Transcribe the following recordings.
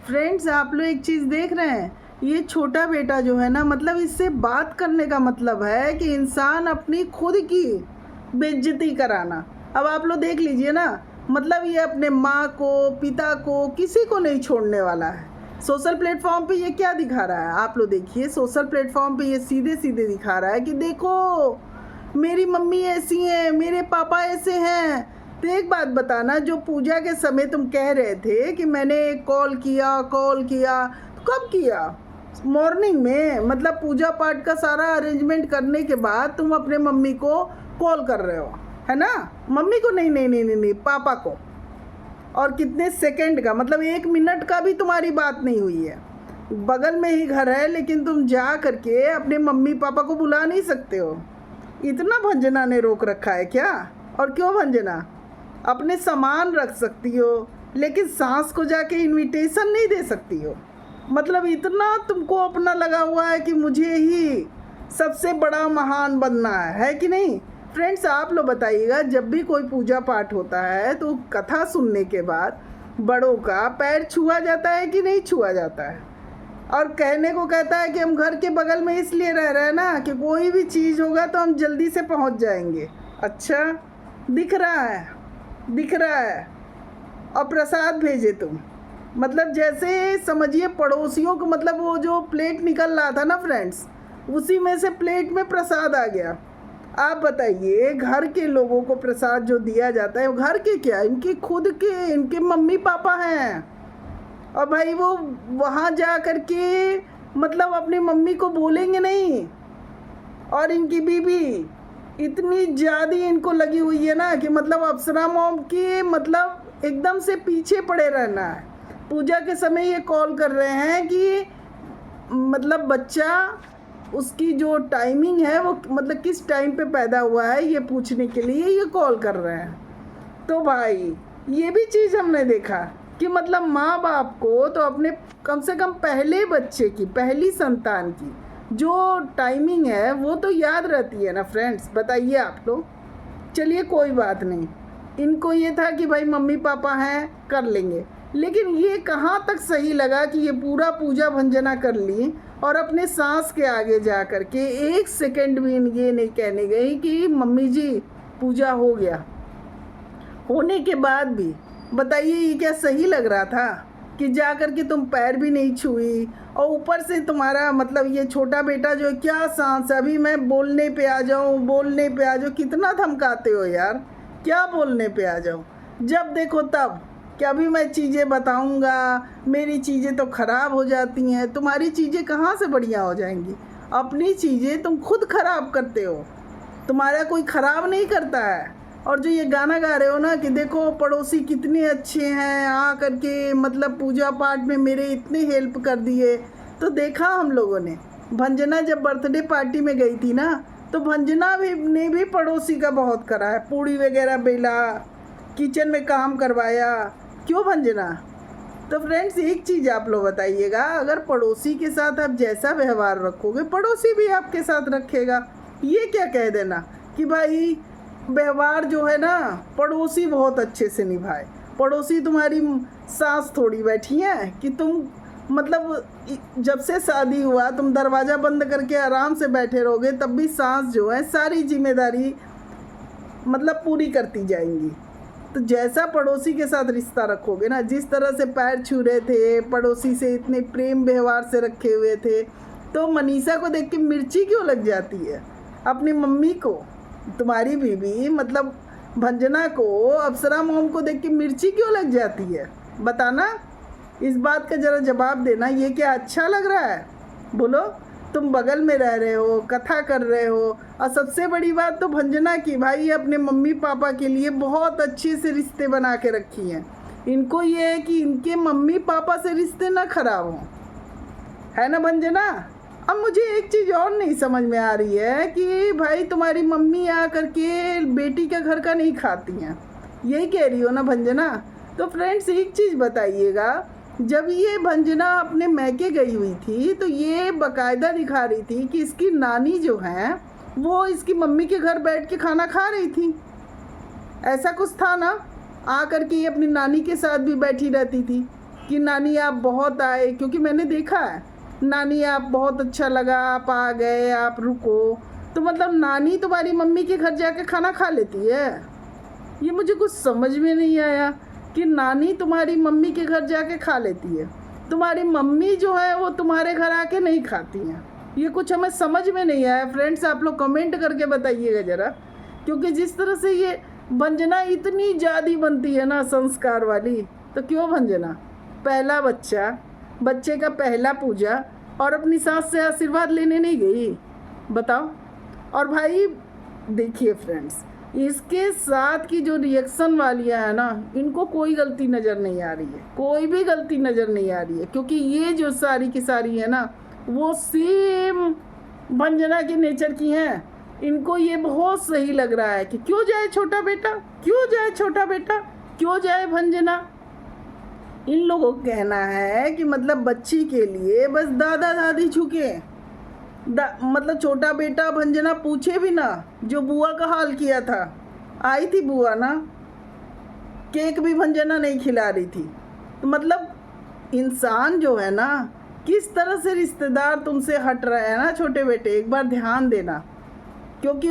Friends, आप लोग एक चीज़ देख रहे हैं। ये छोटा बेटा जो है ना, मतलब इससे बात करने का मतलब है कि इंसान अपनी खुद की बेइज्जती कराना। अब आप लोग देख लीजिए ना, मतलब ये अपने माँ को, पिता को, किसी को नहीं छोड़ने वाला है। सोशल प्लेटफॉर्म पे ये क्या दिखा रहा है, आप लोग देखिए। सोशल प्लेटफॉर्म पे ये सीधे सीधे दिखा रहा है कि देखो मेरी मम्मी ऐसी है, मेरे पापा ऐसे हैं। तो एक बात बताना, जो पूजा के समय तुम कह रहे थे कि मैंने कॉल किया तो कब किया? मॉर्निंग में, मतलब पूजा पाठ का सारा अरेंजमेंट करने के बाद तुम अपने मम्मी को कॉल कर रहे हो, है ना? मम्मी को नहीं नहीं नहीं नहीं नहीं, पापा को। और कितने सेकंड का, मतलब 1 मिनट का भी तुम्हारी बात नहीं हुई है। बगल में ही घर है, लेकिन तुम जा करके अपने मम्मी पापा को बुला नहीं सकते हो। इतना भंजना ने रोक रखा है क्या? और क्यों भंजना? अपने सामान रख सकती हो, लेकिन सास को जाके इनविटेशन नहीं दे सकती हो। मतलब इतना तुमको अपना लगा हुआ है कि मुझे ही सबसे बड़ा महान बनना है कि नहीं? फ्रेंड्स, आप लोग बताइएगा, जब भी कोई पूजा पाठ होता है तो कथा सुनने के बाद बड़ों का पैर छुआ जाता है कि नहीं छुआ जाता है? और कहने को कहता है कि हम घर के बगल में इसलिए रह रहे हैं ना कि कोई भी चीज़ होगा तो हम जल्दी से पहुंच जाएंगे। अच्छा, दिख रहा है, दिख रहा है। और प्रसाद भेजे तुम, मतलब जैसे समझिए पड़ोसियों को, मतलब वो जो प्लेट निकल रहा था ना फ्रेंड्स, उसी में से प्लेट में प्रसाद आ गया। आप बताइए, घर के लोगों को प्रसाद जो दिया जाता है, वो घर के क्या, इनके खुद के, इनके मम्मी पापा हैं। और भाई वो वहाँ जा कर के मतलब अपनी मम्मी को बोलेंगे नहीं। और इनकी बीबी इतनी ज़्यादा इनको लगी हुई है ना कि मतलब अप्सरा मॉम के मतलब एकदम से पीछे पड़े रहना है। पूजा के समय ये कॉल कर रहे हैं कि मतलब बच्चा, उसकी जो टाइमिंग है वो मतलब किस टाइम पे पैदा हुआ है, ये पूछने के लिए ये कॉल कर रहे हैं। तो भाई ये भी चीज़ हमने देखा कि मतलब माँ बाप को तो अपने कम से कम पहले बच्चे की, पहली संतान की जो टाइमिंग है वो तो याद रहती है ना फ्रेंड्स। बताइए आप लोग। चलिए कोई बात नहीं, इनको ये था कि भाई मम्मी पापा हैं, कर लेंगे। लेकिन ये कहाँ तक सही लगा कि ये पूरा पूजा भंजना कर ली और अपने सास के आगे जा कर के 1 सेकंड भी ये नहीं कहने गई कि मम्मी जी पूजा हो गया। होने के बाद भी बताइए, ये क्या सही लग रहा था कि जा कर के तुम पैर भी नहीं छुई? और ऊपर से तुम्हारा मतलब ये छोटा बेटा जो क्या सांस, अभी मैं बोलने पे आ जाऊँ, बोलने पे आ जाऊँ। कितना धमकाते हो यार, क्या बोलने पे आ जाऊँ? जब देखो तब कि अभी मैं चीज़ें बताऊँगा, मेरी चीज़ें तो ख़राब हो जाती हैं। तुम्हारी चीज़ें कहाँ से बढ़िया हो जाएंगी? अपनी चीज़ें तुम खुद ख़राब करते हो, तुम्हारा कोई ख़राब नहीं करता है। और जो ये गाना गा रहे हो ना कि देखो पड़ोसी कितने अच्छे हैं, आ करके मतलब पूजा पाठ में मेरे इतने हेल्प कर दिए। तो देखा हम लोगों ने, भंजना जब बर्थडे पार्टी में गई थी ना, तो भंजना भी ने भी पड़ोसी का बहुत करा है। पूड़ी वगैरह बेला, किचन में काम करवाया। क्यों भंजना? तो फ्रेंड्स, एक चीज़ आप लोग बताइएगा, अगर पड़ोसी के साथ आप जैसा व्यवहार रखोगे, पड़ोसी भी आपके साथ रखेगा। ये क्या कह देना कि भाई व्यवहार जो है ना पड़ोसी बहुत अच्छे से निभाए। पड़ोसी तुम्हारी सास थोड़ी बैठी है कि तुम मतलब जब से शादी हुआ तुम दरवाज़ा बंद करके आराम से बैठे रहोगे, तब भी सास जो है सारी जिम्मेदारी मतलब पूरी करती जाएंगी। तो जैसा पड़ोसी के साथ रिश्ता रखोगे ना, जिस तरह से पैर छू रहे थे, पड़ोसी से इतने प्रेम व्यवहार से रखे हुए थे, तो मनीषा को देख के मिर्ची क्यों लग जाती है? अपनी मम्मी को, तुम्हारी बीबी मतलब भंजना को, अप्सरा मोम को देख के मिर्ची क्यों लग जाती है? बताना, इस बात का ज़रा जवाब देना। ये क्या अच्छा लग रहा है? बोलो। तुम बगल में रह रहे हो, कथा कर रहे हो, और सबसे बड़ी बात तो भंजना की, भाई अपने मम्मी पापा के लिए बहुत अच्छे से रिश्ते बना के रखी हैं। इनको ये है कि इनके मम्मी पापा से रिश्ते ना खराब हों, है ना भंजना? अब मुझे एक चीज़ और नहीं समझ में आ रही है कि भाई तुम्हारी मम्मी आ करके बेटी का घर का नहीं खाती हैं, यही कह रही हो ना भंजना? तो फ्रेंड्स, एक चीज़ बताइएगा, जब ये भंजना अपने मैके गई हुई थी तो ये बाकायदा दिखा रही थी कि इसकी नानी जो है वो इसकी मम्मी के घर बैठ के खाना खा रही थी। ऐसा कुछ था ना? आ करके ये अपनी नानी के साथ भी बैठी रहती थी। कि नानी आप बहुत आए, क्योंकि मैंने देखा है नानी आप बहुत अच्छा लगा, आप आ गए, आप रुको। तो मतलब नानी तुम्हारी मम्मी के घर जाके खाना खा लेती है? ये मुझे कुछ समझ में नहीं आया कि नानी तुम्हारी मम्मी के घर जाके खा लेती है, तुम्हारी मम्मी जो है वो तुम्हारे घर आके नहीं खाती हैं। ये कुछ हमें समझ में नहीं आया। फ्रेंड्स आप लोग कमेंट करके बताइएगा ज़रा, क्योंकि जिस तरह से ये भंजना इतनी ज़्यादा बनती है ना संस्कार वाली, तो क्यों भंजना? पहला बच्चा, बच्चे का पहला पूजा, और अपनी सास से आशीर्वाद लेने नहीं गई, बताओ। और भाई देखिए फ्रेंड्स, इसके साथ की जो रिएक्शन वालियाँ हैं ना, इनको कोई गलती नज़र नहीं आ रही है, कोई भी गलती नज़र नहीं आ रही है, क्योंकि ये जो सारी की सारी है ना, वो सेम भंजना के नेचर की हैं। इनको ये बहुत सही लग रहा है कि क्यों जाए छोटा बेटा, क्यों जाए छोटा बेटा, क्यों जाए भंजना। इन लोगों को कहना है कि मतलब बच्ची के लिए बस दादा दादी झुके, मतलब छोटा बेटा भंजना पूछे भी ना। जो बुआ का हाल किया था, आई थी बुआ ना, केक भी भंजना नहीं खिला रही थी। तो मतलब इंसान जो है ना, किस तरह से रिश्तेदार तुमसे हट रहे हैं ना छोटे बेटे, एक बार ध्यान देना, क्योंकि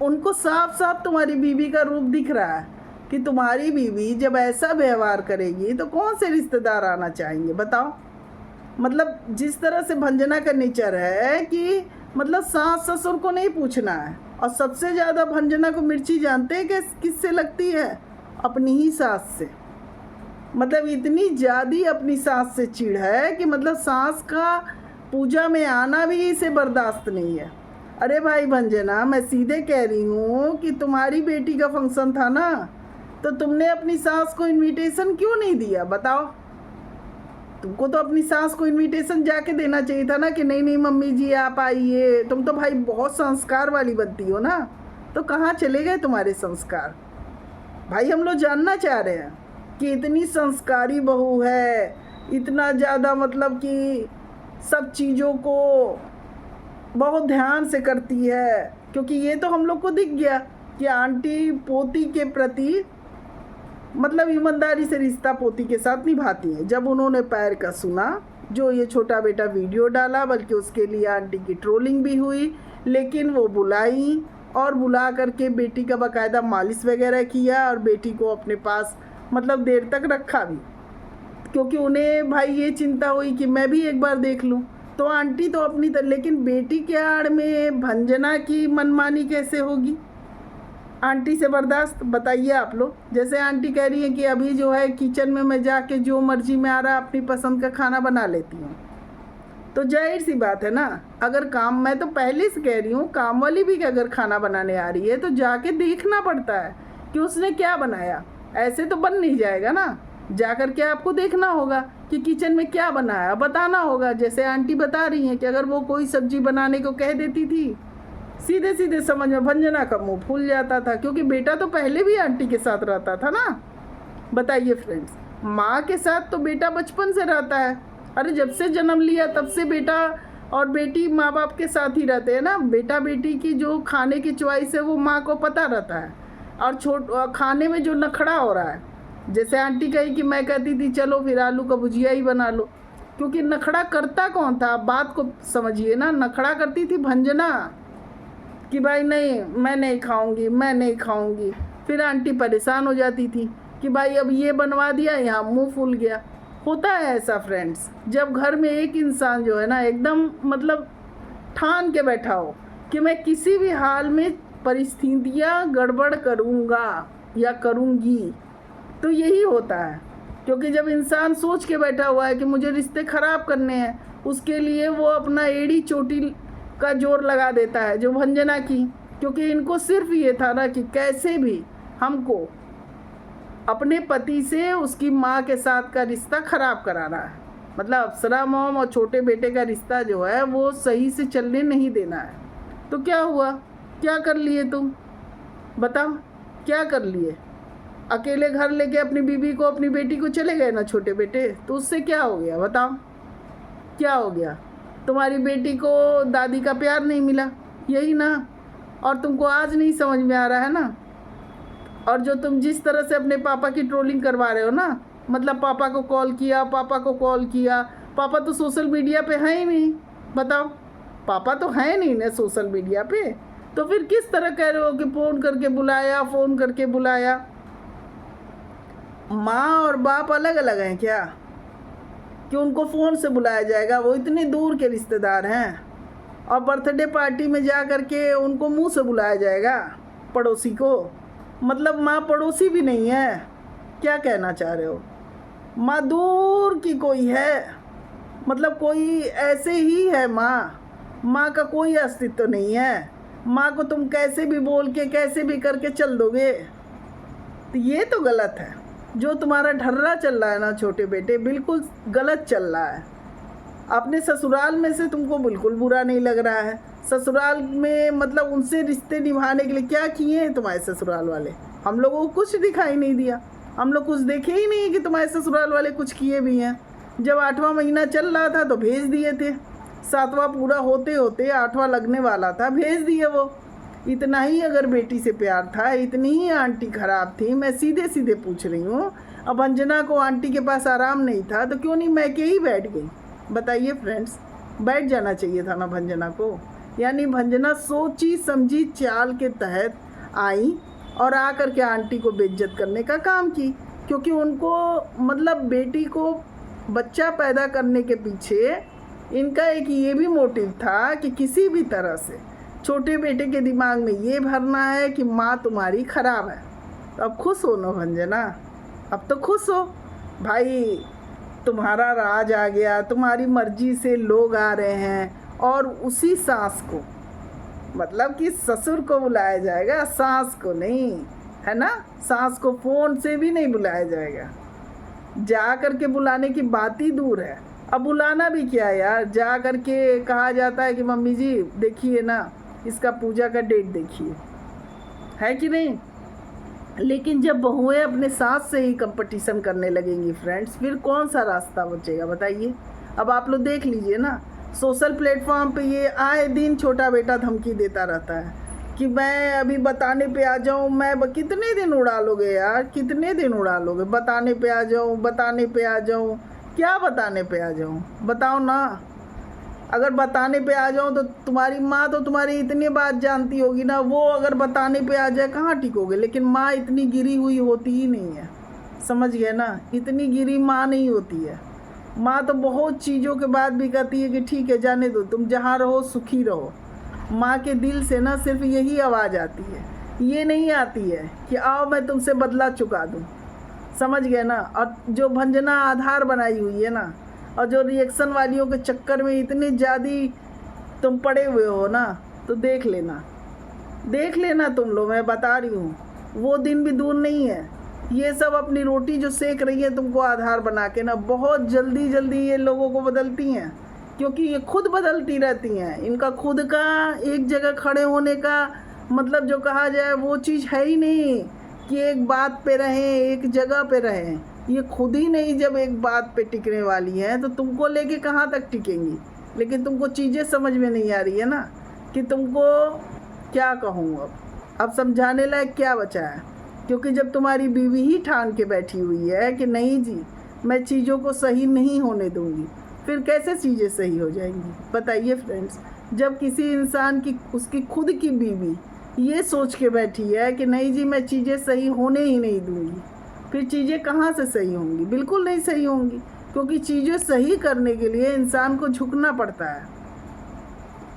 उनको साफ साफ तुम्हारी बीवी का रूप दिख रहा है कि तुम्हारी बीवी जब ऐसा व्यवहार करेगी तो कौन से रिश्तेदार आना चाहेंगे, बताओ। मतलब जिस तरह से भंजना का नेचर है कि मतलब सास ससुर को नहीं पूछना है, और सबसे ज़्यादा भंजना को मिर्ची जानते हैं कि किससे लगती है? अपनी ही सास से। मतलब इतनी ज़्यादा अपनी सास से चिढ़ है कि मतलब सास का पूजा में आना भी इसे बर्दाश्त नहीं है। अरे भाई भंजना, मैं सीधे कह रही हूँ कि तुम्हारी बेटी का फंक्शन था ना, तो तुमने अपनी सास को इनविटेशन क्यों नहीं दिया, बताओ। तुमको तो अपनी सास को इनविटेशन जाके देना चाहिए था ना, कि नहीं नहीं मम्मी जी आप आइए। तुम तो भाई बहुत संस्कार वाली बनती हो ना, तो कहाँ चले गए तुम्हारे संस्कार? भाई हम लोग जानना चाह रहे हैं कि इतनी संस्कारी बहू है, इतना ज़्यादा मतलब कि सब चीज़ों को बहुत ध्यान से करती है, क्योंकि ये तो हम लोग को दिख गया कि आंटी पोती के प्रति मतलब ईमानदारी से रिश्ता पोती के साथ निभाती है। जब उन्होंने पैर का सुना, जो ये छोटा बेटा वीडियो डाला, बल्कि उसके लिए आंटी की ट्रोलिंग भी हुई, लेकिन वो बुलाई और बुला करके बेटी का बाकायदा मालिश वगैरह किया, और बेटी को अपने पास मतलब देर तक रखा भी, क्योंकि उन्हें भाई ये चिंता हुई कि मैं भी एक बार देख लूँ। तो आंटी तो अपनी तरह, लेकिन बेटी के आड़ में भंजना की मनमानी कैसे होगी आंटी से बर्दाश्त, बताइए आप लोग। जैसे आंटी कह रही है कि अभी जो है किचन में मैं जाके जो मर्जी में आ रहा अपनी पसंद का खाना बना लेती हूँ, तो जाहिर सी बात है ना, अगर काम, मैं तो पहले से कह रही हूँ, काम वाली भी अगर खाना बनाने आ रही है तो जाके देखना पड़ता है कि उसने क्या बनाया। ऐसे तो बन नहीं जाएगा ना, जाकर के आपको देखना होगा कि किचन में क्या बनाया, बताना होगा। जैसे आंटी बता रही हैं कि अगर वो कोई सब्जी बनाने को कह देती थी, सीधे सीधे समझ में भंजना का मुंह फूल जाता था, क्योंकि बेटा तो पहले भी आंटी के साथ रहता था ना। बताइए फ्रेंड्स, माँ के साथ तो बेटा बचपन से रहता है। अरे जब से जन्म लिया तब से बेटा और बेटी माँ बाप के साथ ही रहते हैं ना। बेटा बेटी की जो खाने की चॉइस है वो माँ को पता रहता है, और खाने में जो नखड़ा हो रहा है, जैसे आंटी कही कि मैं कहती थी चलो फिर आलू का भुजिया ही बना लो, क्योंकि नखड़ा करता कौन था, बात को समझिए ना। नखड़ा करती थी भंजना कि भाई नहीं मैं नहीं खाऊंगी, मैं नहीं खाऊंगी। फिर आंटी परेशान हो जाती थी कि भाई अब ये बनवा दिया, यहाँ मुंह फूल गया। होता है ऐसा फ्रेंड्स, जब घर में एक इंसान जो है ना एकदम मतलब ठान के बैठा हो कि मैं किसी भी हाल में परिस्थितियाँ गड़बड़ करूँगा या करूँगी, तो यही होता है। क्योंकि जब इंसान सोच के बैठा हुआ है कि मुझे रिश्ते ख़राब करने हैं, उसके लिए वो अपना एड़ी चोटी का जोर लगा देता है, जो भंजना की। क्योंकि इनको सिर्फ ये था ना कि कैसे भी हमको अपने पति से उसकी माँ के साथ का रिश्ता ख़राब कराना है। मतलब अप्सरा मॉम और छोटे बेटे का रिश्ता जो है वो सही से चलने नहीं देना है। तो क्या हुआ, क्या कर लिए तुम, बताओ क्या कर लिए? अकेले घर लेके अपनी बीवी को, अपनी बेटी को चले गए ना छोटे बेटे, तो उससे क्या हो गया, बताओ क्या हो गया? तुम्हारी बेटी को दादी का प्यार नहीं मिला, यही ना। और तुमको आज नहीं समझ में आ रहा है ना। और जो तुम जिस तरह से अपने पापा की ट्रोलिंग करवा रहे हो ना, मतलब पापा को कॉल किया, पापा को कॉल किया। पापा तो सोशल मीडिया पे हैं ही नहीं, बताओ, पापा तो हैं नहीं ना सोशल मीडिया पे, तो फिर किस तरह कह रहे हो कि फ़ोन करके बुलाया, फ़ोन करके बुलाया? माँ और बाप अलग अलग हैं क्या कि उनको फ़ोन से बुलाया जाएगा? वो इतने दूर के रिश्तेदार हैं। और बर्थडे पार्टी में जा कर के उनको मुंह से बुलाया जाएगा पड़ोसी को? मतलब माँ पड़ोसी भी नहीं है, क्या कहना चाह रहे हो? माँ दूर की कोई है, मतलब कोई ऐसे ही है माँ का कोई अस्तित्व नहीं है। माँ को तुम कैसे भी बोल के कैसे भी करके चल दोगे, तो ये तो गलत है। जो तुम्हारा ढर्रा चल रहा है ना छोटे बेटे, बिल्कुल गलत चल रहा है। अपने ससुराल में से तुमको बिल्कुल बुरा नहीं लग रहा है। ससुराल में मतलब उनसे रिश्ते निभाने के लिए क्या किए हैं तुम्हारे ससुराल वाले? हम लोगों को कुछ दिखाई नहीं दिया, हम लोग कुछ देखे ही नहीं कि तुम्हारे ससुराल वाले कुछ किए भी हैं। जब 8वां महीना चल रहा था तो भेज दिए थे, 7वां पूरा होते होते 8वां लगने वाला था, भेज दिए वो। इतना ही अगर बेटी से प्यार था, इतनी ही आंटी ख़राब थी, मैं सीधे सीधे पूछ रही हूँ। अब अंजना को आंटी के पास आराम नहीं था तो क्यों नहीं मैके ही बैठ गई? बताइए फ्रेंड्स, बैठ जाना चाहिए था ना भंजना को। यानी भंजना सोची समझी चाल के तहत आई और आकर के आंटी को बेइज्जत करने का काम की, क्योंकि उनको मतलब बेटी को बच्चा पैदा करने के पीछे इनका एक ये भी मोटिव था कि किसी भी तरह से छोटे बेटे के दिमाग में ये भरना है कि माँ तुम्हारी ख़राब है। तो अब खुश हो ना भंजना, अब तो खुश हो भाई, तुम्हारा राज आ गया, तुम्हारी मर्जी से लोग आ रहे हैं। और उसी सास को, मतलब कि ससुर को बुलाया जाएगा, सास को नहीं, है ना? सास को फ़ोन से भी नहीं बुलाया जाएगा, जा कर के बुलाने की बात ही दूर है। अब बुलाना भी क्या यार, जा कर के कहा जाता है कि मम्मी जी देखिए ना, इसका पूजा का डेट देखिए, है कि नहीं? लेकिन जब बहुएं अपने सास से ही कंपटीशन करने लगेंगी फ्रेंड्स, फिर कौन सा रास्ता बचेगा बताइए? अब आप लोग देख लीजिए ना, सोशल प्लेटफॉर्म पे ये आए दिन छोटा बेटा धमकी देता रहता है कि मैं अभी बताने पे आ जाऊँ। कितने दिन उड़ा लोगे यार, कितने दिन उड़ा लोगे? बताने पे आ जाऊँ, बताने पे आ जाऊँ, क्या बताने पे आ जाऊँ बताओ ना? अगर बताने पे आ जाऊँ तो तुम्हारी माँ तो तुम्हारी इतनी बात जानती होगी ना, वो अगर बताने पे आ जाए कहाँ टिकोगे? लेकिन माँ इतनी गिरी हुई होती ही नहीं है, समझ गए ना? इतनी गिरी माँ नहीं होती है। माँ तो बहुत चीज़ों के बाद भी कहती है कि ठीक है जाने दो, तुम जहाँ रहो सुखी रहो। माँ के दिल से ना सिर्फ यही आवाज़ आती है, ये नहीं आती है कि आओ मैं तुमसे बदला चुका दूँ, समझ गए ना? और जो भंजना आधार बनाई हुई है ना, और जो रिएक्शन वालियों के चक्कर में इतनी ज़्यादा तुम पड़े हुए हो ना, तो देख लेना तुम लोग, मैं बता रही हूँ, वो दिन भी दूर नहीं है। ये सब अपनी रोटी जो सेक रही है तुमको आधार बना के ना, बहुत जल्दी जल्दी ये लोगों को बदलती हैं, क्योंकि ये खुद बदलती रहती हैं। इनका खुद का एक जगह खड़े होने का मतलब जो कहा जाए वो चीज़ है ही नहीं कि एक बात पे रहें, एक जगह पे रहें। ये खुद ही नहीं जब एक बात पे टिकने वाली हैं तो तुमको लेके कहाँ तक टिकेंगी? लेकिन तुमको चीज़ें समझ में नहीं आ रही है ना कि तुमको क्या कहूँ अब समझाने लायक क्या बचा है? क्योंकि जब तुम्हारी बीवी ही ठान के बैठी हुई है कि नहीं जी मैं चीज़ों को सही नहीं होने दूँगी, फिर कैसे चीज़ें सही हो जाएंगी बताइए फ्रेंड्स? जब किसी इंसान की उसकी खुद की बीवी ये सोच के बैठी है कि नहीं जी मैं चीज़ें सही होने ही नहीं दूँगी, फिर चीज़ें कहाँ से सही होंगी? बिल्कुल नहीं सही होंगी, क्योंकि चीज़ें सही करने के लिए इंसान को झुकना पड़ता है।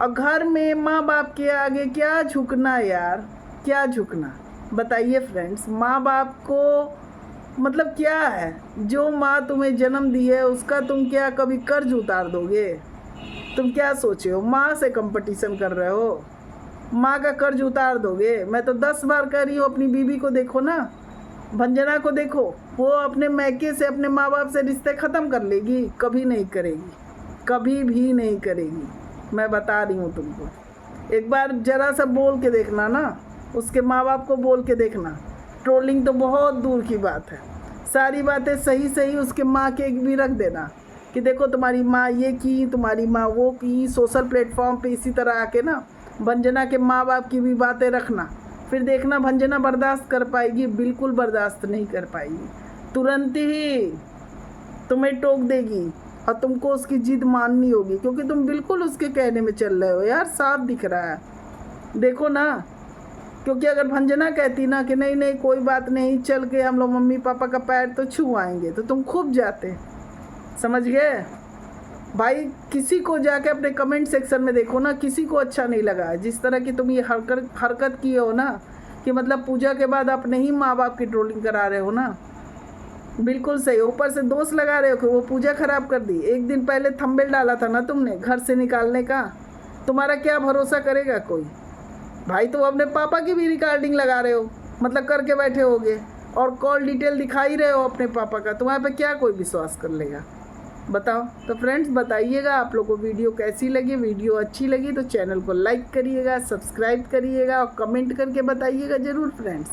और घर में माँ बाप के आगे क्या झुकना यार, क्या झुकना बताइए फ्रेंड्स? माँ बाप को मतलब क्या है? जो माँ तुम्हें जन्म दी है उसका तुम क्या कभी कर्ज उतार दोगे? तुम क्या सोचे हो? माँ से कंपटीशन कर रहे हो, माँ का कर्ज उतार दोगे? मैं तो 10 बार कह रही हूँ अपनी बीवी को देखो ना, भंजना को देखो, वो अपने मैके से अपने माँ बाप से रिश्ते ख़त्म कर लेगी? कभी नहीं करेगी, कभी भी नहीं करेगी, मैं बता रही हूँ तुमको। एक बार ज़रा सा बोल के देखना ना, उसके माँ बाप को बोल के देखना। ट्रोलिंग तो बहुत दूर की बात है, सारी बातें सही सही उसके माँ के भी रख देना कि देखो तुम्हारी माँ ये की, तुम्हारी माँ वो की। सोशल प्लेटफॉर्म पे इसी तरह आके ना भंजना के माँ बाप की भी बातें रखना, फिर देखना भंजना बर्दाश्त कर पाएगी? बिल्कुल बर्दाश्त नहीं कर पाएगी। तुरंत ही तुम्हें टोक देगी और तुमको उसकी जिद माननी होगी, क्योंकि तुम बिल्कुल उसके कहने में चल रहे हो यार, साफ दिख रहा है, देखो ना। क्योंकि अगर भंजना कहती ना कि नहीं नहीं कोई बात नहीं, चल के हम लोग मम्मी पापा का पैर तो छू आएंगे, तो तुम खूब जाते, समझ गए भाई। किसी को जाके अपने कमेंट सेक्शन में देखो ना, किसी को अच्छा नहीं लगा जिस तरह की तुम ये हरकत किए हो ना, कि मतलब पूजा के बाद अपने ही माँ बाप की ट्रोलिंग करा रहे हो ना, बिल्कुल सही। ऊपर से दोष लगा रहे हो कि वो पूजा खराब कर दी। एक दिन पहले थंबनेल डाला था ना तुमने घर से निकालने का, तुम्हारा क्या भरोसा करेगा कोई भाई। तो अपने पापा की भी रिकॉर्डिंग लगा रहे हो, मतलब करके बैठे होगे, और कॉल डिटेल दिखा ही रहे हो अपने पापा का, तुम्हारे पे क्या कोई विश्वास कर लेगा, बताओ। तो फ्रेंड्स बताइएगा आप लोगों को वीडियो कैसी लगी। वीडियो अच्छी लगी तो चैनल को लाइक करिएगा, सब्सक्राइब करिएगा और कमेंट करके बताइएगा ज़रूर फ्रेंड्स।